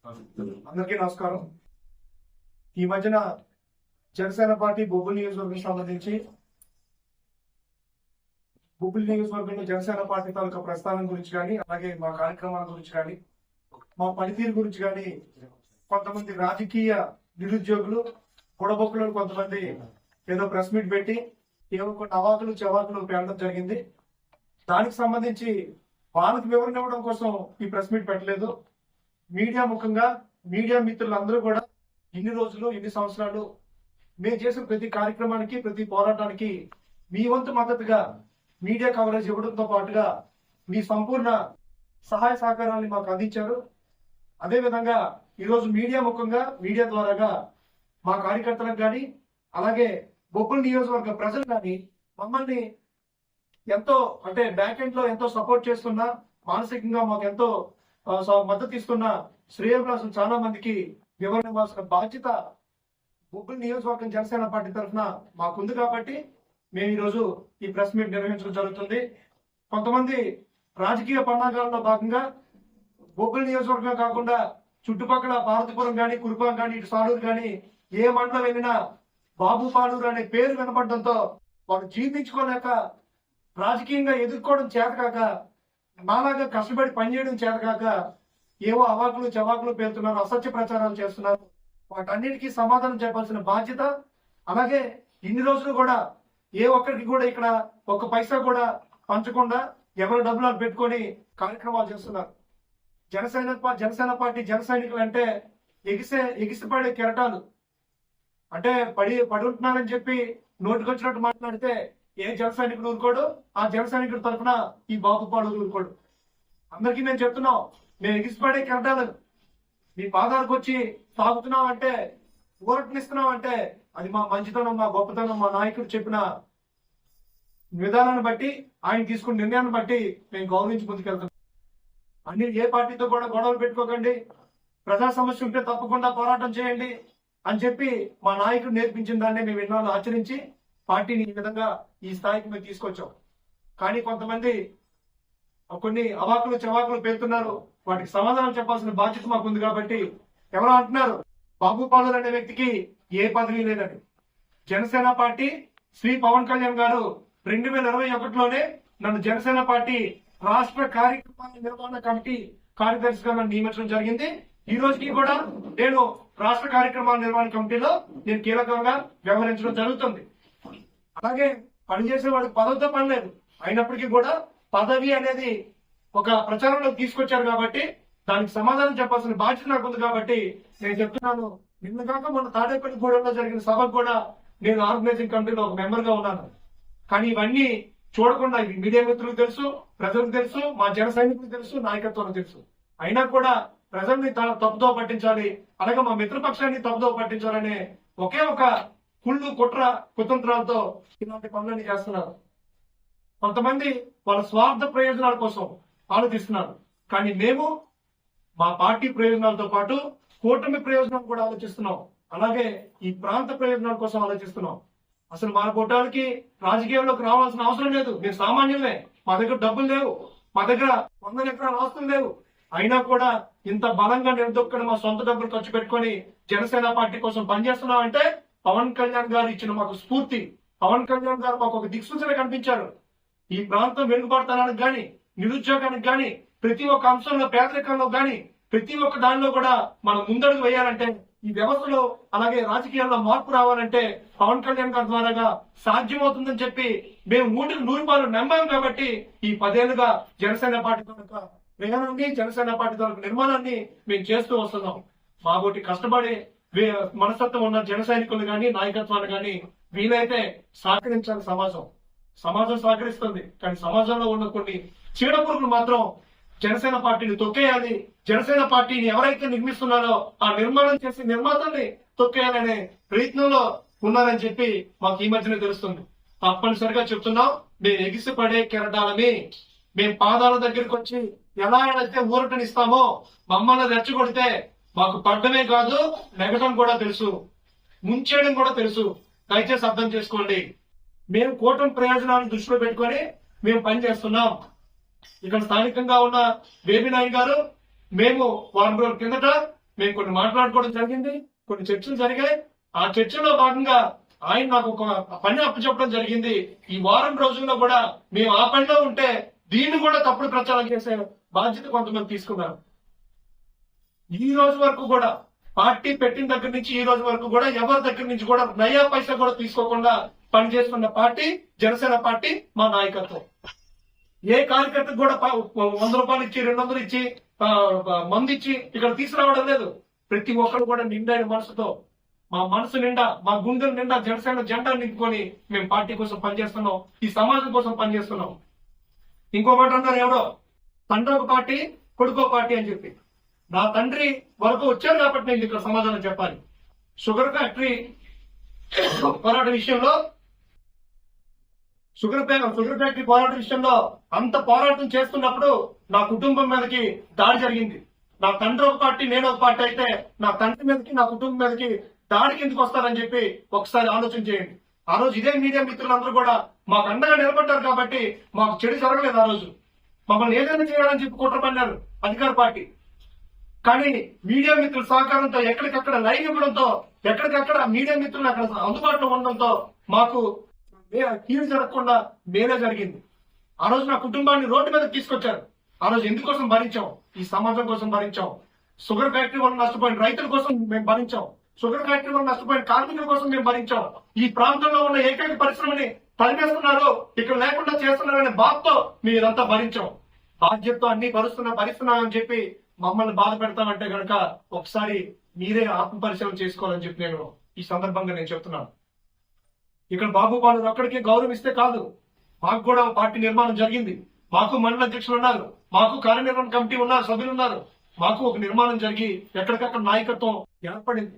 అందరికీ నమస్కారం. ఈ మధ్యన జనసేన పార్టీ బొబ్బుల్ నియోజకవర్గం సంబంధించి బొబ్బుల్ నియోజకవర్గంలో జనసేన పార్టీ తాలూకా ప్రస్థానం గురించి కానీ, అలాగే మా కార్యక్రమాల గురించి కానీ, మా పనితీరు గురించి కానీ కొంతమంది రాజకీయ నిరుద్యోగులు పొడబొక్కులు కొంతమంది ఏదో ప్రెస్ మీట్ పెట్టి ఏవో కొన్ని అవాకులు చవాకులు పేరడం జరిగింది. దానికి సంబంధించి వాళ్ళకి వివరణ ఇవ్వడం కోసం ఈ ప్రెస్ మీట్ పెట్టలేదు. మీడియా ముఖంగా మీడియా మిత్రులందరూ కూడా ఇన్ని రోజులు ఇన్ని సంవత్సరాలు మేము చేసిన ప్రతి కార్యక్రమానికి ప్రతి పోరాటానికి మీ వంతు మద్దతుగా మీడియా కవరేజ్ ఇవ్వడంతో పాటుగా మీ సంపూర్ణ సహాయ సహకారాన్ని మాకు అందించారు. అదేవిధంగా ఈరోజు మీడియా ముఖంగా మీడియా ద్వారాగా మా కార్యకర్తలకు కానీ, అలాగే బొబ్బుల్ నియోజకవర్గ ప్రజలు కానీ మమ్మల్ని ఎంతో అంటే బ్యాక్ ఎండ్ లో ఎంతో సపోర్ట్ చేస్తున్నా, మానసికంగా మాకు ఎంతో మద్దతు ఇస్తున్న శ్రేయోభిలాషులు చాలా మందికి వివరణ ఇవ్వాల్సిన బాధ్యత బొబ్బుల్ నియోజకవర్గం జనసేన పార్టీ తరఫున మాకుంది. కాబట్టి మేము ఈరోజు ఈ ప్రెస్ మీట్ నిర్వహించడం జరుగుతుంది. కొంతమంది రాజకీయ పన్నాగాల్లో భాగంగా బొబ్బుల్ నియోజకవర్గం కాకుండా చుట్టుపక్కల భారతపురం కానీ, కురుపాం కానీ, ఇటు సాలూరు కానీ ఏ మండలం వెళ్ళినా బాబు పాలూరు అనే పేరు వినపడడంతో వాడు జీర్ణించుకోలేక రాజకీయంగా ఎదుర్కోవడం చేతకాక, నాలాగా కష్టపడి పనిచేయడం చేతకాక ఏవో అవాకులు చవాకులు పేరుతున్నారు, అసత్య ప్రచారాలు చేస్తున్నారు. వాటన్నిటికీ సమాధానం చెప్పాల్సిన బాధ్యత, అలాగే ఇన్ని రోజులు కూడా ఏ ఒక్కరికి కూడా ఇక్కడ ఒక్క పైసా కూడా పంచకుండా ఎవరు డబ్బులు పెట్టుకొని కార్యక్రమాలు చేస్తున్నారు. జనసేన పార్టీ జన సైనికులు అంటే ఎగిసిపడే కెరటాలు. అంటే పడి ఉంటున్నారని చెప్పి నోటికొచ్చినట్టు మాట్లాడితే ఏ జన సైనికుడు ఊరుకోడు, ఆ జన సైనికుడి తరఫున ఈ బాబు పాడు ఊరుకోడు. అందరికీ మేము చెప్తున్నాం, మేము ఎగిసిపడే కెరటాలు మీ పాదాలకు వచ్చి తాగుతున్నాం అంటే, ఊరటనిస్తున్నాం అంటే అది మా మంచితనం, మా గొప్పతనం, మా నాయకుడు చెప్పిన విధానాన్ని బట్టి, ఆయన తీసుకున్న నిర్ణయాన్ని బట్టి మేము గౌరవించి ముందుకెళ్తున్నాం. అన్ని ఏ పార్టీతో కూడా గొడవలు పెట్టుకోకండి, ప్రజా సమస్య ఉంటే తప్పకుండా పోరాటం చేయండి అని చెప్పి మా నాయకుడు నేర్పించిన దాన్ని మేము ఎన్నో ఆచరించి పార్టీని ఈ విధంగా ఈ స్థాయికి మేము తీసుకొచ్చాం. కానీ కొంతమంది కొన్ని అవాకులు చవాకులు పేరుతున్నారు. వాటికి సమాధానం చెప్పాల్సిన బాధ్యత మాకుంది. కాబట్టి ఎవరో అంటున్నారు బాబు పాలూరు అనే వ్యక్తికి ఏ పదవి లేదని. జనసేన పార్టీ శ్రీ పవన్ కళ్యాణ్ గారు 2021లోనే నన్ను జనసేన పార్టీ రాష్ట్ర కార్యక్రమాల నిర్వహణ కమిటీ కార్యదర్శిగా నన్ను నియమించడం జరిగింది. ఈ రోజుకి కూడా నేను రాష్ట్ర కార్యక్రమాల నిర్వహణ కమిటీలో నేను కీలకంగా వ్యవహరించడం జరుగుతుంది. అలాగే పనిచేసే వాడికి పదవితో పని లేదు, అయినప్పటికీ కూడా పదవి అనేది ఒక ప్రచారంలో తీసుకొచ్చారు. కాబట్టి దానికి సమాధానం చెప్పాల్సిన బాధ్యత నాకు ఉంది. కాబట్టి నేను చెప్తున్నాను, నిన్న కాక మొన్న తాడేపల్లిగూడెంలో జరిగిన సభకు కూడా నేను ఆర్గనైజింగ్ కమిటీలో ఒక మెంబర్ గా ఉన్నాను. కానీ ఇవన్నీ చూడకుండా ఇవి మీడియా మిత్రులకు తెలుసు, ప్రజలకు తెలుసు, మా జన సైనికులకు తెలుసు, నాయకత్వానికి తెలుసు. అయినా కూడా ప్రజల్ని తప్పుదో పట్టించాలి, అలాగే మా మిత్రపక్షాన్ని తప్పుదో పట్టించాలనే ఒకే ఒక కుళ్ళు కుట్ర కుతంత్రాలతో ఇలాంటి పనులన్నీ చేస్తున్నారు. కొంతమంది వాళ్ళ స్వార్థ ప్రయోజనాల కోసం ఆలోచిస్తున్నారు. కానీ మేము మా పార్టీ ప్రయోజనాలతో పాటు కూటమి ప్రయోజనాలు కూడా ఆలోచిస్తున్నాం. అలాగే ఈ ప్రాంత ప్రయోజనాల కోసం ఆలోచిస్తున్నాం. అసలు మా పోటాలకి రాజకీయాల్లోకి రావాల్సిన అవసరం లేదు. మేము సామాన్యులే, మా దగ్గర డబ్బులు లేవు, మా దగ్గర 100 ఎకరాల ఆస్తులు లేవు. అయినా కూడా ఇంత బలంగా నిలదొక్కని మా సొంత డబ్బులు ఖర్చు పెట్టుకుని జనసేన పార్టీ కోసం పనిచేస్తున్నాం అంటే పవన్ కళ్యాణ్ గారు ఇచ్చిన మాకు స్ఫూర్తి. పవన్ కళ్యాణ్ గారు మాకు ఒక దిక్సూచన కనిపించారు. ఈ ప్రాంతం వెనుకబడతానికి గాని, నిరుద్యోగానికి గాని, ప్రతి ఒక్క అంశంలో పేదరికంలో గాని, ప్రతి ఒక్క దానిలో కూడా మనం ముందడుగు వేయాలంటే, ఈ వ్యవస్థలో అలాగే రాజకీయాల్లో మార్పు రావాలంటే పవన్ కళ్యాణ్ గారి ద్వారాగా సాధ్యమవుతుందని చెప్పి మేము 100% నమ్మాం. కాబట్టి ఈ 10 ఏళ్లుగా జనసేన పార్టీ తాలూకా ప్రయాణాన్ని, జనసేన పార్టీ తాలూకా నిర్మాణాన్ని మేము చేస్తూ వస్తున్నాం. మాబోటి కష్టపడి మనస్తత్వం ఉన్న జన సైనికులు గాని, నాయకత్వాలు గాని వీలైతే సహకరించాలి. సమాజం సహకరిస్తుంది, కానీ సమాజంలో ఉన్న కొన్ని చీడ పురుగులు మాత్రం జనసేన పార్టీని తొక్కేయాలి. జనసేన పార్టీని ఎవరైతే నిర్మిస్తున్నారో ఆ నిర్మాణం చేసి నిర్మాతల్ని తొక్కేయాలనే ప్రయత్నంలో ఉన్నారని చెప్పి మాకు ఈ మధ్యనే తెలుస్తుంది. తప్పనిసరిగా చెప్తున్నాం, మేము ఎగిసిపడే కెరటాలని మేము పాదాల దగ్గరికి వచ్చి ఎలా అయితే ఊరటనిస్తామో మమ్మల్ని రెచ్చగొడితే మాకు పడ్డమే కాదు, నెగటం కూడా తెలుసు, ముంచేయడం కూడా తెలుసు. దయచేసి అర్థం చేసుకోండి. మేము కూటమి ప్రయోజనాలను దృష్టిలో పెట్టుకొని మేము పనిచేస్తున్నాం. ఇక్కడ స్థానికంగా ఉన్న బేబీ నాయక్ గారు, మేము వారం రోజుల కిందట మేము కొన్ని మాట్లాడుకోవడం జరిగింది, కొన్ని చర్చలు జరిగాయి. ఆ చర్చలో భాగంగా ఆయన నాకు ఒక పని అప్పచెప్పడం జరిగింది. ఈ వారం రోజుల్లో కూడా మేము ఆ పనిలో ఉంటే దీన్ని కూడా తప్పుడు ప్రచారం చేసే బాధ్యత కొంతమంది తీసుకున్నారు. ఈ రోజు వరకు కూడా పార్టీ పెట్టిన దగ్గర నుంచి ఈ రోజు వరకు కూడా ఎవరి దగ్గర నుంచి కూడా నయా పైసా కూడా తీసుకోకుండా పనిచేస్తున్న పార్టీ జనసేన పార్టీ, మా నాయకత్వం. ఏ కార్యకర్తకు కూడా 100 రూపాయలు ఇచ్చి 200 ఇచ్చి మంది ఇచ్చి ఇక్కడ తీసుకురావడం లేదు. ప్రతి ఒక్కరు కూడా నిండైన మనసుతో, మా మనసు నిండా, మా గుండెల నిండా జనసేన జెండా నింపుకొని మేము పార్టీ కోసం పనిచేస్తున్నాం, ఈ సమాజం కోసం పనిచేస్తున్నాం. ఇంకో మాట అన్నారు ఎవరో, తండ్రి ఒక పార్టీ కొడుకో పార్టీ అని చెప్పి. నా తండ్రి వరకు వచ్చారు కాబట్టి నేను ఇక్కడ సమాధానం చెప్పాలి. షుగర్ ఫ్యాక్టరీ పోరాట విషయంలో, షుగర్ ఫ్యాక్టరీ పోరాట విషయంలో అంత పోరాటం చేస్తున్నప్పుడు నా కుటుంబం మీదకి దాడి జరిగింది. నా తండ్రి ఒక పార్టీ, నేను ఒక పార్టీ అయితే నా తండ్రి మీదకి, నా కుటుంబం మీదకి దాడికి ఎందుకు వస్తారని చెప్పి ఒకసారి ఆలోచన చేయండి. ఆ రోజు ఇదే మీడియా మిత్రులందరూ కూడా మాకు అండగా నిలబడ్డారు కాబట్టి మాకు చెడు జరగలేదు. ఆ రోజు మమ్మల్ని ఏదైనా చేయాలని చెప్పి కుట్ర పన్నారు అధికార పార్టీ. కానీ మీడియా మిత్రుల సహకారంతో, ఎక్కడికక్కడ లైవ్ ఇవ్వడంతో, ఎక్కడికక్కడ మీడియా మిత్రులు అక్కడ అందుబాటులో ఉండడంతో మాకు కీడు జరగకుండా మేలే జరిగింది. ఆ రోజు నా కుటుంబాన్ని రోడ్డు మీద తీసుకొచ్చారు. ఆ రోజు ఎందుకోసం భరించాం? ఈ సమాజం కోసం భరించాం. షుగర్ ఫ్యాక్టరీ వల్ల నష్టపోయిన రైతుల కోసం మేము భరించాం. షుగర్ ఫ్యాక్టరీ వల్ల నష్టపోయిన కార్మికుల కోసం మేము భరించాం. ఈ ప్రాంతంలో ఉన్న ఏకైక పరిశ్రమని తరిమేస్తున్నారు, ఇక్కడ లేకుండా చేస్తున్నారనే బాధతో మీరంతా భరించాం. బాధ్యతతో అన్ని భరిస్తున్నామని చెప్పి మమ్మల్ని బాధ పెడతామంటే గనక ఒకసారి మీరే ఆత్మ పరిశీలన చేసుకోవాలని చెప్పి నేను ఈ సందర్భంగా నేను చెప్తున్నాను. ఇక్కడ బాబు బాలు ఒక్కడికి గౌరవం ఇస్తే కాదు, మాకు కూడా పార్టీ నిర్మాణం జరిగింది. మాకు మండల అధ్యక్షులు ఉన్నారు, మాకు కార్యనిర్వహణ కమిటీ ఉన్నారు, సభ్యులు ఉన్నారు. మాకు ఒక నిర్మాణం జరిగి ఎక్కడికక్కడ నాయకత్వం ఏర్పడింది.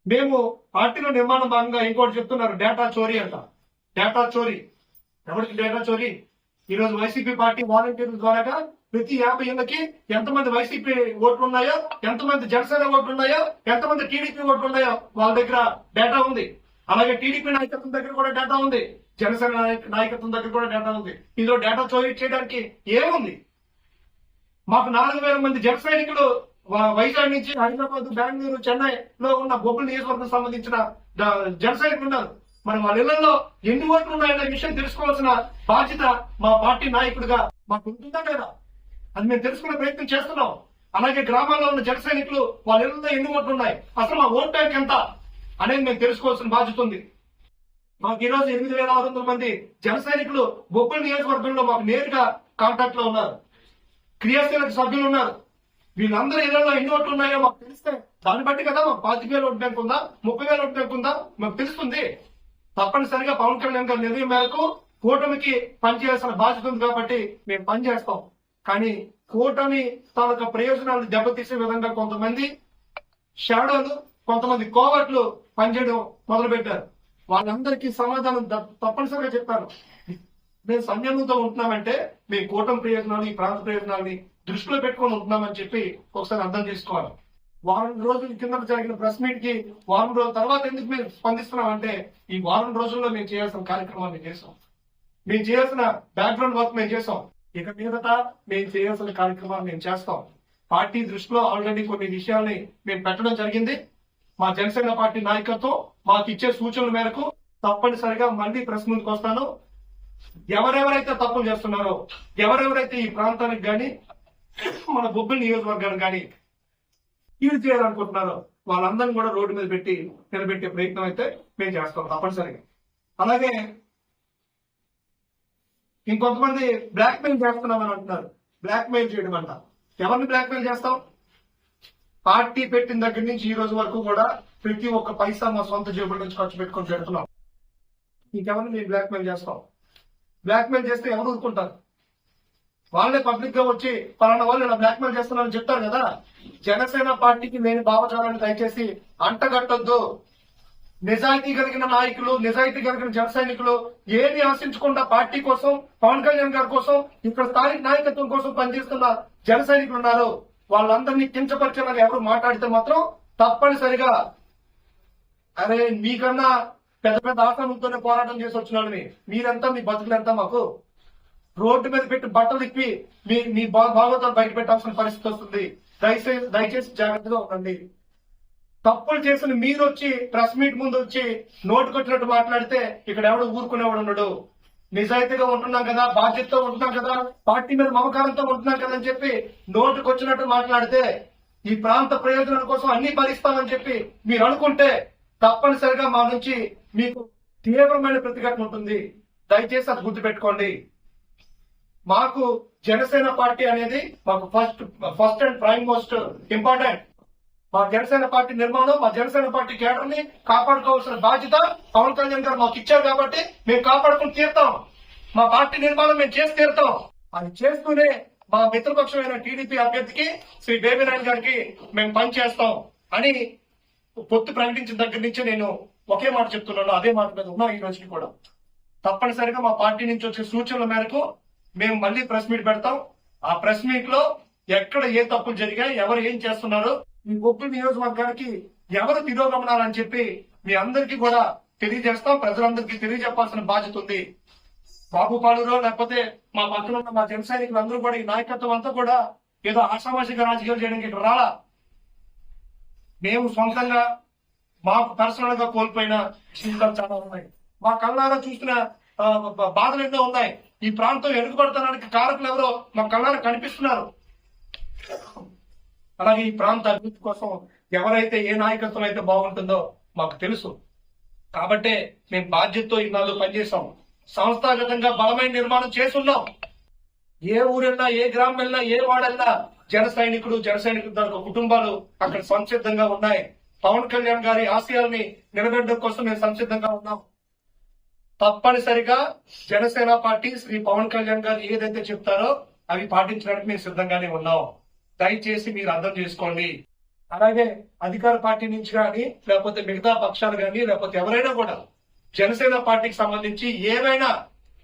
మేము పార్టీలో నిర్మాణం భాగంగా ఇంకోటి చెప్తున్నారు, డేటా చోరీ అంట. డేటా చోరీ ఎవరికి డేటా చోరీ? ఈ రోజు వైసీపీ పార్టీ వాలంటీర్ల ద్వారా ప్రతి 50 ఏళ్ళకి ఎంతమంది వైసీపీ ఓట్లు ఉన్నాయో, ఎంతమంది జనసేన ఓట్లు ఉన్నాయో, ఎంతమంది టీడీపీ ఓట్లు ఉన్నాయో వాళ్ళ దగ్గర డేటా ఉంది. అలాగే టీడీపీ నాయకత్వం దగ్గర కూడా డేటా ఉంది, జనసేన నాయకత్వం దగ్గర కూడా డేటా ఉంది. ఇందులో డేటా చోరీ చేయడానికి ఏముంది? మాకు 4000 మంది జన సైనికులు వైజాగ్ నుంచి హైదరాబాద్, బెంగళూరు, చెన్నైలో ఉన్న బొబ్బుల నియోజకవర్గం సంబంధించిన జన సైనికులు ఉన్నారు. మరి వాళ్ళ ఇళ్లలో ఎన్ని ఓట్లు ఉన్నాయనే విషయం తెలుసుకోవాల్సిన బాధ్యత మా పార్టీ నాయకుడిగా మాకు ఉంటుందా లేదా? అది మేము తెలుసుకునే ప్రయత్నం చేస్తున్నాం. అలాగే గ్రామాల్లో ఉన్న జన సైనికులు వాళ్ళ ఇళ్లలో ఎన్ని ఓట్లు ఉన్నాయి, అసలు మా ఓట్ బ్యాంక్ ఎంత అనేది మేము తెలుసుకోవాల్సిన బాధ్యత ఉంది. మాకు ఈ రోజు 8600 మంది జన సైనికులు బొబ్బుల నియోజకవర్గంలో మాకు నేరుగా కాంటాక్ట్ లో ఉన్నారు. క్రియాశీలక సభ్యులు ఉన్నారు. వీళ్ళందరూ ఇళ్లలో ఎన్ని ఓట్లు ఉన్నాయో మాకు తెలిస్తే దాన్ని బట్టి కదా మాకు 25,000 ఓట్ బ్యాంక్ ఉందా, 30,000 ఓట్ బ్యాంక్ ఉందా మాకు తెలుస్తుంది. తప్పనిసరిగా పవన్ కళ్యాణ్ గారి నిర్ణయం మేరకు కూటమికి పనిచేయాల్సిన బాధ్యత ఉంది కాబట్టి మేము పనిచేస్తాం. కానీ కూటమి తాలూకా ప్రయోజనాలను దెబ్బతీసే విధంగా కొంతమంది షాడోలు, కొంతమంది కోవర్ట్లు పనిచేయడం మొదలు పెట్టారు. వాళ్ళందరికీ సమాధానం తప్పనిసరిగా చెప్పాను. మేము సంయమనంతో ఉంటున్నామంటే మీ కూటమి ప్రయోజనాలు, ఈ ప్రాంత ప్రయోజనాలని దృష్టిలో పెట్టుకొని ఉంటున్నామని చెప్పి ఒకసారి అర్థం చేసుకోవాలి. వారం రోజుల కింద జరిగిన ప్రెస్ మీట్ కి వారం రోజుల తర్వాత ఎందుకు మేము స్పందిస్తున్నామంటే ఈ వారం రోజుల్లో మేము చేయాల్సిన కార్యక్రమాలు మేము చేసాం, మేము చేయాల్సిన బ్యాక్గ్రౌండ్ వర్క్ మేము చేసాం. ఇక మీదట మేము చేయాల్సిన కార్యక్రమాలు మేము చేస్తాం. పార్టీ దృష్టిలో ఆల్రెడీ కొన్ని విషయాల్ని మేము పెట్టడం జరిగింది. మా జనసేన పార్టీ నాయకత్వం మాకు ఇచ్చే సూచనల మేరకు తప్పనిసరిగా మళ్ళీ ప్రెస్ ముందుకు వస్తాను. ఎవరెవరైతే తప్పులు చేస్తున్నారో, ఎవరెవరైతే ఈ ప్రాంతానికి కానీ మన బొబ్బిలి నియోజకవర్గానికి కానీ కీడు చేయాలనుకుంటున్నారో వాళ్ళందరినీ కూడా రోడ్డు మీద పెట్టి నిలబెట్టే ప్రయత్నం అయితే మేము చేస్తాం తప్పనిసరిగా. అలాగే ఇంకొంతమంది బ్లాక్ మెయిల్ చేస్తున్నామని అంటున్నారు. బ్లాక్ మెయిల్ చేయడం అంట. ఎవరిని బ్లాక్ మెయిల్ చేస్తాం? పార్టీ పెట్టిన దగ్గర నుంచి ఈ రోజు వరకు కూడా ప్రతి ఒక్క పైసా మా సొంత జేబుల నుంచి ఖర్చు పెట్టుకొని పెడుతున్నాం. ఇంకెవరిని మేము బ్లాక్ మెయిల్ చేస్తాం? బ్లాక్ మెయిల్ చేస్తే ఎవరు ఊరుకుంటారు? వాళ్ళే పబ్లిక్ గా వచ్చి పలానా వాళ్ళు ఇలా బ్లాక్ మెయిల్ చేస్తున్నారని చెప్తారు కదా. జనసేన పార్టీకి నేను భావజాలాన్ని దయచేసి అంటగట్టొద్దు. నిజాయితీ కలిగిన నాయకులు, నిజాయితీ కలిగిన జన సైనికులు ఏది ఆశించకుండా పార్టీ కోసం, పవన్ కళ్యాణ్ గారి కోసం, ఇక్కడ స్థానిక నాయకత్వం కోసం పనిచేస్తున్న జన సైనికులు ఉన్నారు. వాళ్ళందరినీ కించపరిచేలాగా ఎవరు మాట్లాడితే మాత్రం తప్పనిసరిగా అరే మీకన్నా పెద్ద పెద్ద ఆశ్రమంతోనే పోరాటం చేసి వచ్చినాడని మీరంతా మీ బతుకులంతా మాకు రోడ్డు మీద పెట్టి బట్టలు ఇప్పి మీ భాగవతాలు బయట పెట్టాల్సిన పరిస్థితి వస్తుంది. దయచేసి జాగ్రత్తగా ఉండండి. తప్పులు చేసిన మీరు వచ్చి ప్రెస్ మీట్ ముందు వచ్చి నోటుకొచ్చినట్టు మాట్లాడితే ఇక్కడ ఎవడు ఊరుకునేవాడు ఉండడు. నిజాయితీగా ఉంటున్నాం కదా, బాధ్యతతో ఉంటున్నాం కదా, పార్టీ మీద మమకారంతో ఉంటున్నాం కదా అని చెప్పి నోటుకొచ్చినట్టు మాట్లాడితే ఈ ప్రాంత ప్రయోజనాల కోసం అన్ని భరిస్తామని చెప్పి మీరు అనుకుంటే తప్పనిసరిగా మా నుంచి మీకు తీవ్రమైన ప్రతిఘటన ఉంటుంది. దయచేసి అది గుర్తుపెట్టుకోండి. మాకు జనసేన పార్టీ అనేది మాకు first and prime most important. మా జనసేన పార్టీ నిర్మాణం, మా జనసేన పార్టీ కేడర్ ని కాపాడుకోవాల్సిన బాధ్యత పవన్ కళ్యాణ్ గారు మాకు ఇచ్చారు కాబట్టి మేము కాపాడుకుని తీరుతాం. మా పార్టీ నిర్మాణం మేము చేసి తీరుతాం. అది చేస్తూనే మా మిత్రపక్షమైన టీడీపీ అభ్యర్థికి శ్రీ బేబీ నాయుడు గారికి మేము పనిచేస్తాం అని పొత్తు ప్రకటించిన దగ్గర నుంచి నేను ఒకే మాట చెప్తున్నాను. అదే మాట మీద ఉన్నాం ఈ రోజుకి కూడా. తప్పనిసరిగా మా పార్టీ నుంచి వచ్చే సూచనల మేరకు మేము మళ్ళీ ప్రెస్ మీట్ పెడతాం. ఆ ప్రెస్ మీట్ లో ఎక్కడ ఏ తప్పులు జరిగాయి, ఎవరు ఏం చేస్తున్నారు, ఈ బొబ్బిలి నియోజకవర్గానికి ఎవరు తిరోగమనాలని చెప్పి మీ అందరికీ కూడా తెలియజేస్తాం. ప్రజలందరికీ తెలియజెప్పాల్సిన బాధ్యత ఉంది. బాబు పాలూరు లేకపోతే మా పక్కన ఉన్న మా జన సైనికులు అందరూ కూడా ఈ నాయకత్వం అంతా కూడా ఏదో ఆషామాషిగా రాజకీయాలు చేయడానికి ఇక్కడ రాలా. మేము సొంతంగా మాకు పర్సనల్ గా కోల్పోయిన జీవితాలు చాలా ఉన్నాయి. మా కళ్ళారా చూసిన బాధలు ఎన్నో ఉన్నాయి. ఈ ప్రాంతం వెనుకబడతానికి కారకులు ఎవరో మా కళ్ళారా కనిపిస్తున్నారు. అలాగే ఈ ప్రాంత అభివృద్ధి కోసం ఎవరైతే ఏ నాయకత్వం అయితే బాగుంటుందో మాకు తెలుసు. కాబట్టే మేము బాధ్యతతో ఇన్నాళ్ళు పనిచేసాం. సంస్థాగతంగా బలమైన నిర్మాణం చేసున్నాం. ఏ ఊరెళ్ళినా, ఏ గ్రామం వెళ్ళినా, ఏ వాడెళ్ళినా జన సైనికులు కుటుంబాలు అక్కడ సంసిద్ధంగా ఉన్నాయి. పవన్ కళ్యాణ్ గారి ఆశయాల్ని నిలబెట్టడం కోసం మేము సంసిద్ధంగా ఉన్నాం. తప్పనిసరిగా జనసేన పార్టీ శ్రీ పవన్ కళ్యాణ్ గారు ఏదైతే చెప్తారో అవి పాటించడానికి మేము సిద్ధంగానే ఉన్నాం. దయచేసి మీరు అర్థం చేసుకోండి. అలాగే అధికార పార్టీ నుంచి కానీ లేకపోతే మిగతా పక్షాలు కానీ లేకపోతే ఎవరైనా కూడా జనసేన పార్టీకి సంబంధించి ఏవైనా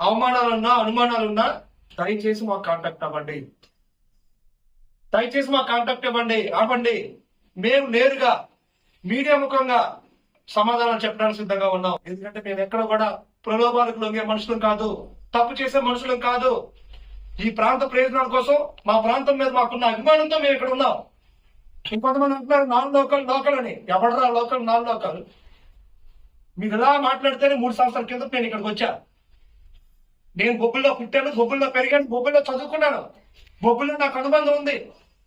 అవమానాలున్నా, అనుమానాలున్నా దయచేసి మాకు కాంటాక్ట్ అవ్వండి. ఆపండి. మేము నేరుగా మీడియా ముఖంగా సమాధానం చెప్పడానికి సిద్ధంగా ఉన్నాం. ఎందుకంటే మేము ఎక్కడ కూడా ప్రలోభాలకు లొంగే మనుషులం కాదు, తప్పు చేసే మనుషులం కాదు. ఈ ప్రాంత ప్రయోజనాల కోసం మా ప్రాంతం మీద మాకున్న అభిమానంతో మేము ఇక్కడ ఉన్నాం. ఇంకొంతమంది అంటున్నారు నాన్ లోకల్ అని. ఎవడరా లోకల్, నాన్ లోకల్? మీరు ఇలా మాట్లాడితేనే 3 సంవత్సరాల కింద నేను ఇక్కడికి వచ్చా. నేను బొబ్బుల్లో పుట్టాను, బొబ్బుల్లో పెరిగాను, బొబ్బుల్లో చదువుకున్నాను, బొబ్బుల్లో నాకు అనుబంధం ఉంది,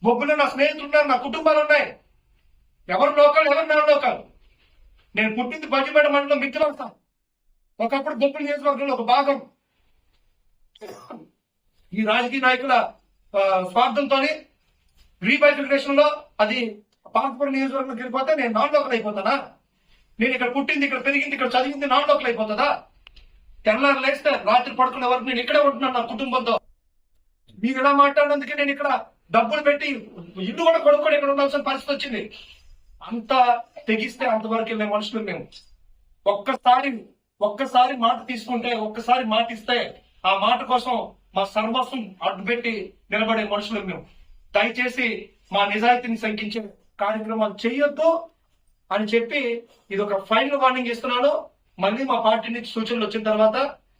బొబ్బుల్లో నా స్నేహితులు ఉన్నారు, నా కుటుంబాలు ఉన్నాయి. ఎవరు లోకల్, ఎవరు నాన్ లోకల్? నేను పుట్టింది బజ్జిపేట మండలం మిత్రులస్తాం. ఒకప్పుడు బొబ్బులి నియోజకవర్గంలో ఒక భాగం. ఈ రాజకీయ నాయకుల స్వార్థంతో రీబైఫికేషన్ లో అది పాలపురం నియోజకవర్గంలోకి వెళ్ళిపోతే నేను నాన్ లోకల్ అయిపోతానా? నేను ఇక్కడ పుట్టింది, ఇక్కడ పెరిగింది, ఇక్కడ చదివింది నాన్ లోకల్ అయిపోతుందా? తెల్లారు లేస్తే రాత్రి పడుకునే వరకు నేను ఇక్కడే ఉంటున్నాను నా కుటుంబంతో. మీరు ఇలా మాట్లాడినందుకే నేను ఇక్కడ డబ్బులు పెట్టి ఇల్లు కూడా కొనుక్కొని ఇక్కడ ఉండాల్సిన పరిస్థితి వచ్చింది. అంత తెగిస్తే అంతవరకు వెళ్ళే మనుషులు మేము. ఒక్కసారి మాట తీసుకుంటే, ఒక్కసారి మాట ఇస్తే ఆ మాట కోసం మా సర్వస్వం అడ్డుపెట్టి నిలబడే మనుషులు మేము. దయచేసి మా నిజాయితీని శంకించే కార్యక్రమాలు చేయొద్దు అని చెప్పి ఇది ఒక ఫైనల్ వార్నింగ్ ఇస్తున్నాను. మళ్ళీ మా పార్టీ నుంచి సూచనలు వచ్చిన తర్వాత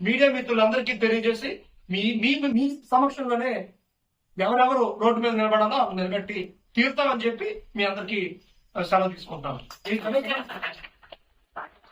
మీడియా మిత్రులందరికీ తెలియజేసి మీ సమక్షంలోనే ఎవరెవరు రోడ్డు మీద నిలబడాలో నిలబెట్టి తీరుతామని చెప్పి మీ అందరికీ సెలవు తీసుకుంటాను.